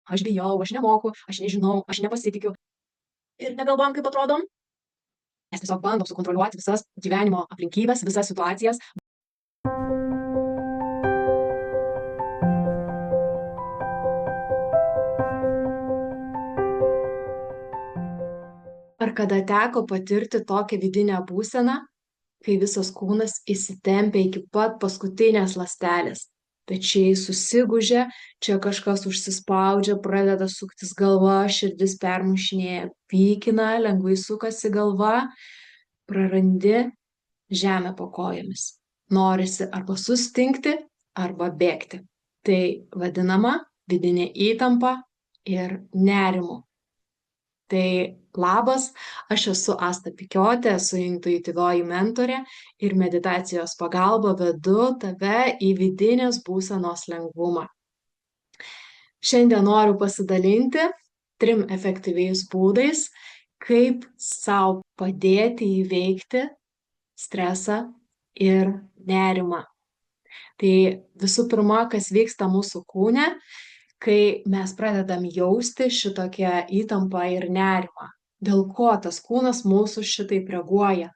aš bijau, aš nemoku, aš nežinau, aš nepasitikiu. Ir negalvojam, kaip atrodom. Mes tiesiog bandom sukontroliuoti visas gyvenimo aplinkybes, visas situacijas. Ar kada teko patirti tokią vidinę būseną, kai visas kūnas įsitempia iki pat paskutinės ląstelės? Pečiai susigūžia, čia kažkas užsispaudžia, pradeda suktis galva, širdis permušinėja, pykina, lengvai sukasi galva, prarandi žemę po kojomis. Norisi arba sustingti, arba bėgti. Tai vadinama vidinė įtampa ir nerimu. Tai labas, aš esu Asta Pikiotė, esu intuityvioji mentorė ir meditacijos pagalba vedu tave į vidinės būsenos lengvumą. Šiandien noriu pasidalinti 3 efektyviais būdais, kaip sau padėti įveikti stresą ir nerimą. Tai visų pirma, kas vyksta mūsų kūne, kai mes pradedam jausti šitokią įtampą ir nerimą. Dėl ko tas kūnas mūsų šitaip reaguoja?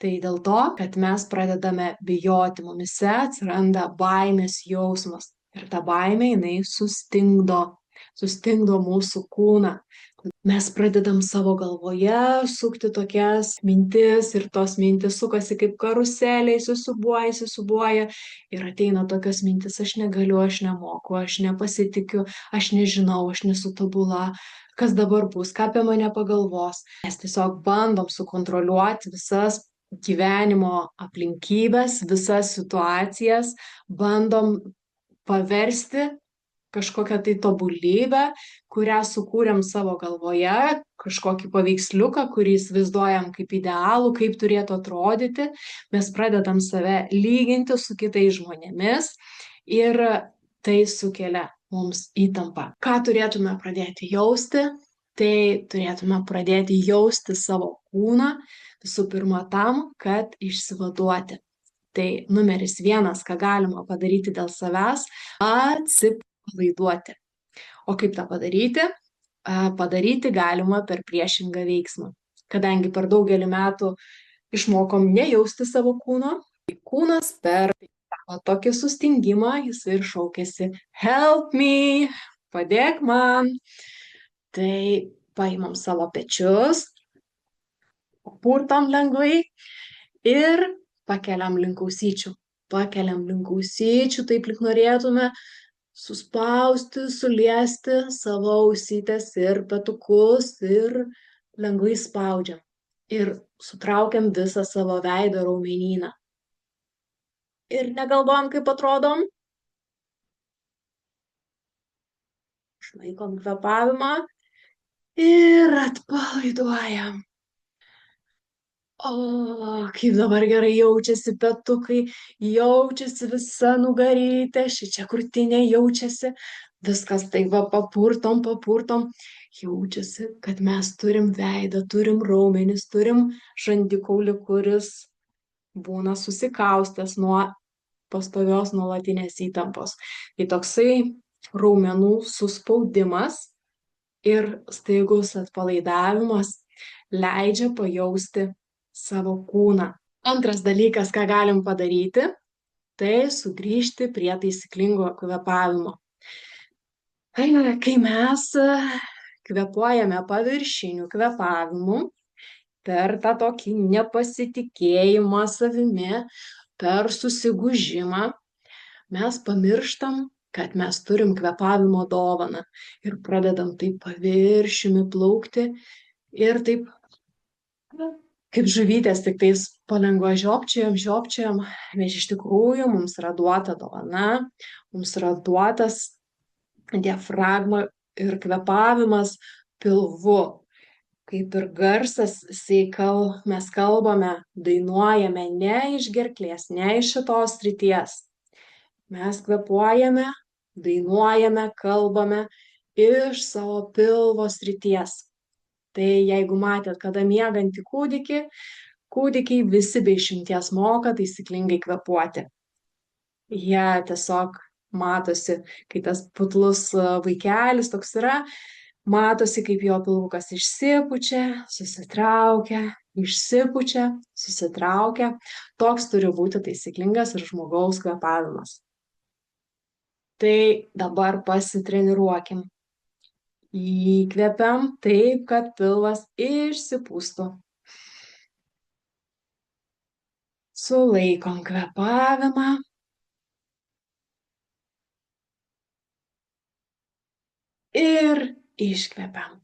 Tai dėl to, kad mes pradedame bijoti, mumise atsiranda baimės jausmas. Ir ta baimė, jinai sustingdo mūsų kūną. Mes pradedam savo galvoje sukti tokias mintis ir tos mintis sukasi kaip karuseliai, susiūbuoja ir ateina tokios mintis, aš negaliu, aš nemoku, aš nepasitikiu, aš nežinau, aš nesu tobula, kas dabar bus, ką apie mane pagalvos. Mes tiesiog bandom sukontroliuoti visas gyvenimo aplinkybes, visas situacijas, bandom paversti kažkokią tai tobulybę, kurią sukūrėm savo galvoje, kažkokį paveiksliuką, kurį įsivaizduojam kaip idealų, kaip turėtų atrodyti. Mes pradedam save lyginti su kitais žmonėmis ir tai sukelia mums įtampą. Ką turėtume pradėti jausti? Tai turėtume pradėti jausti savo kūną, visų pirma tam, kad išsivaduoti. Tai numeris 1, ką galima padaryti dėl savęs, atsipalaiduoti. O kaip tą padaryti? Padaryti galima per priešingą veiksmą. Kadangi per daugelį metų išmokom nejausti savo kūno, tai kūnas per tokį sustingimą jis ir šaukėsi help me, padėk man. Tai paimam savo pečius, purtom lengvai ir pakeliam link ausyčių. Pakeliam link ausyčių, taip lyg norėtume suspausti, suliesti savo ausytes ir petukus ir lengvai spaudžiam. Ir sutraukiam visą savo veido raumenyną. Ir negalvojam, kaip atrodom. Išlaikom kvėpavimą ir atpalaiduojam. O, kaip dabar gerai jaučiasi petukai, jaučiasi visa nugarytė, šičia krūtinė jaučiasi, viskas tai va papurtom, jaučiasi, kad mes turim veidą, turim raumenis, turim žandikaulį, kuris būna susikaustęs nuo pastovios nuolatinės įtampos. Tai toksai raumenų suspaudimas ir staigus atpalaidavimas leidžia pajausti savo kūną. Antras dalykas, ką galim padaryti, tai sugrįžti prie taisyklingo kvėpavimo. Kai mes kvėpuojame paviršiniu kvėpavimu, per tą tokį nepasitikėjimą savimi, per susigūžimą, mes pamirštam, kad mes turim kvėpavimo dovaną ir pradedam taip paviršiumi plaukti ir taip kaip žuvytės, tik tais palengva žiopčiojam, bet iš tikrųjų mums yra duota dovana, mums yra duotas diafragma ir kvėpavimas pilvu. Kaip ir garsas, mes kalbame, dainuojame ne iš gerklės, ne iš šitos srities. Mes kvėpuojame, dainuojame, kalbame iš savo pilvo srities. Tai jeigu matėt, kada miegantį kūdikiai visi be išimties moka taisyklingai kvėpuoti. Jie tiesiog matosi, kai tas putlus vaikelis toks yra, matosi, kaip jo pilvukas išsipučia, susitraukia, išsipučia, susitraukia. Toks turi būti taisyklingas ir žmogaus kvėpavimas. Tai dabar pasitreniruokim. Įkvepiam taip, kad pilvas išsipūstų. Sulaikom kvėpavimą. Ir iškvepiam.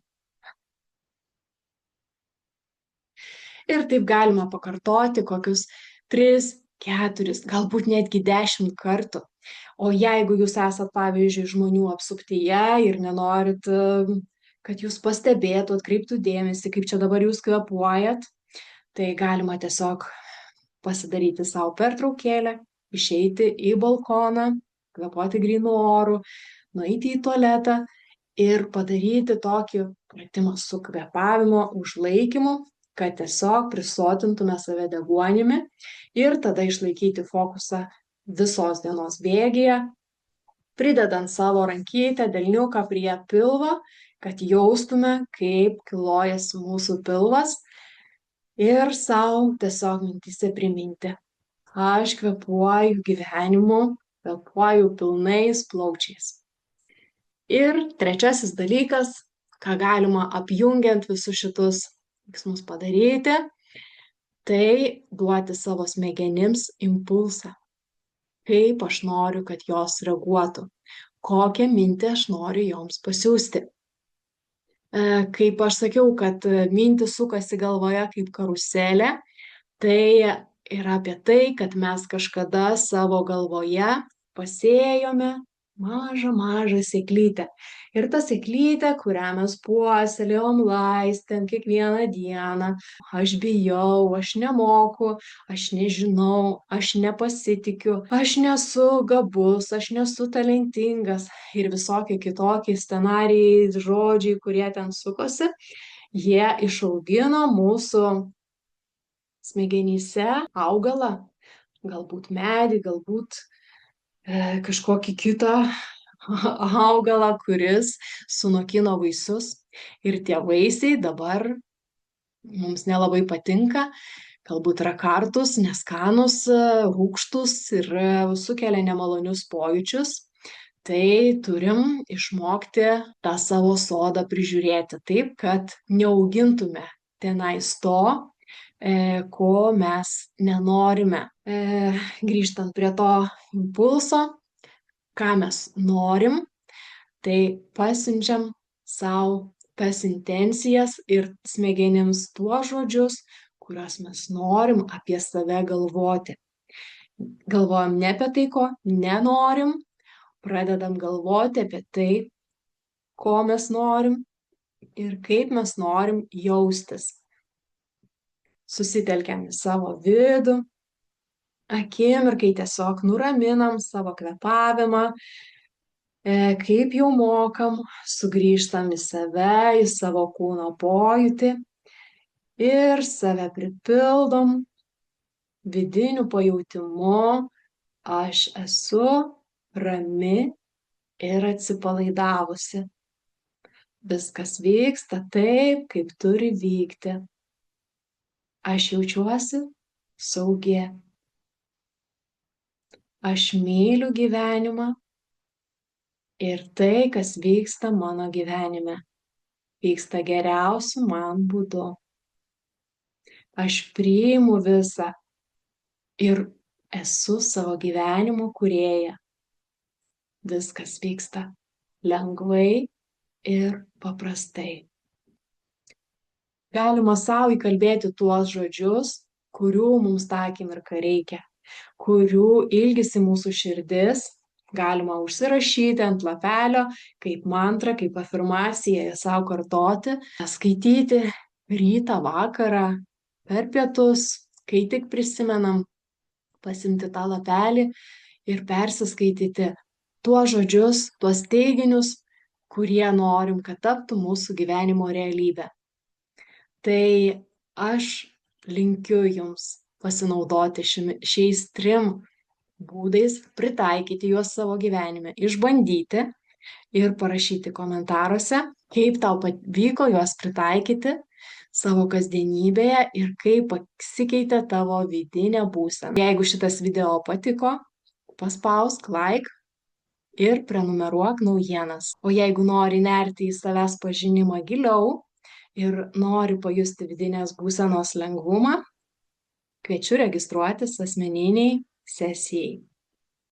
Ir taip galima pakartoti kokius 3, 4, galbūt netgi 10 kartų. O jeigu jūs esat, pavyzdžiui, žmonių apsuptyje ir nenorit, kad jūs pastebėtų, atkreiptų dėmesį, kaip čia dabar jūs kvėpuojat, tai galima tiesiog pasidaryti savo pertraukėlę, išeiti į balkoną, kvėpuoti grynu oru, nueiti į tualetą ir padaryti tokį pratimą su kvėpavimo užlaikymu, kad tiesiog prisotintume save deguonimi ir tada išlaikyti fokusą visos dienos bėgyje, pridedant savo rankytę, delniuką prie pilvo, kad jaustume, kaip kilojasi mūsų pilvas ir savo tiesiog mintyse priminti. Aš kvėpuoju gyvenimu, kvėpuoju pilnais plaučiais. Ir trečiasis dalykas, ką galima apjungiant visus šitus veiksmus padaryti, tai duoti savo smegenims impulsą. Kaip aš noriu, kad jos reaguotų, kokią mintį aš noriu joms pasiųsti. Kaip aš sakiau, kad mintys sukasi galvoje kaip karuselė, tai yra apie tai, kad mes kažkada savo galvoje pasėjome mažą sėklytę. Ir ta sėklytė, kurią mes puoselėjom, laistėm kiekvieną dieną. Aš bijau, aš nemoku, aš nežinau, aš nepasitikiu, aš nesu gabus, aš nesu talentingas. Ir visokie kitokie scenarijai, žodžiai, kurie ten sukosi, jie išaugino mūsų smegenyse augalą. Galbūt medį, galbūt kažkokį kitą augalą, kuris sunokino vaisius. Ir tie vaisiai dabar mums nelabai patinka, galbūt yra kartus, neskanus, rūgštus ir sukelia nemalonius pojūčius. Tai turim išmokti tą savo sodą prižiūrėti taip, kad neaugintume tenais to, ko mes nenorime. Grįžtant prie to impulso, ką mes norim, tai pasiunčiam savo tas intencijas ir smegenims tuos žodžius, kuriuos mes norim apie save galvoti. Galvojam ne apie tai, ko nenorim, pradedam galvoti apie tai, ko mes norim ir kaip mes norim jaustis. Susitelkiam į savo vidų, akimirkai tiesiog nuraminam savo kvėpavimą, kaip jau mokam, sugrįžtam į save, į savo kūno pojūtį ir save pripildom vidiniu pajautimu, aš esu rami ir atsipalaidavusi. Viskas vyksta taip, kaip turi vykti. Aš jaučiuosi saugi. Aš myliu gyvenimą ir tai, kas vyksta mano gyvenime, vyksta geriausiu man būdu. Aš priimu visą ir esu savo gyvenimo kūrėja. Viskas vyksta lengvai ir paprastai. Galima savo įkalbėti tuos žodžius, kurių mums tą akimirką reikia, kurių ilgisi mūsų širdis, galima užsirašyti ant lapelio, kaip mantrą, kaip afirmaciją savo kartoti, skaityti rytą, vakarą, per pietus, kai tik prisimenam, pasimti tą lapelį ir persiskaityti tuos žodžius, tuos teiginius, kurie norim, kad taptų mūsų gyvenimo realybė. Tai aš linkiu jums pasinaudoti šiais 3 būdais pritaikyti juos savo gyvenime, išbandyti ir parašyti komentaruose, kaip tau pavyko juos pritaikyti savo kasdienybėje ir kaip pasikeitė tavo vidinė būsena. Jeigu šitas video patiko, paspausk like ir prenumeruok naujienas. O jeigu nori nerti į savęs pažinimą giliau ir nori pajusti vidinės būsenos lengvumą, kviečiu registruotis asmeniniai sesijai.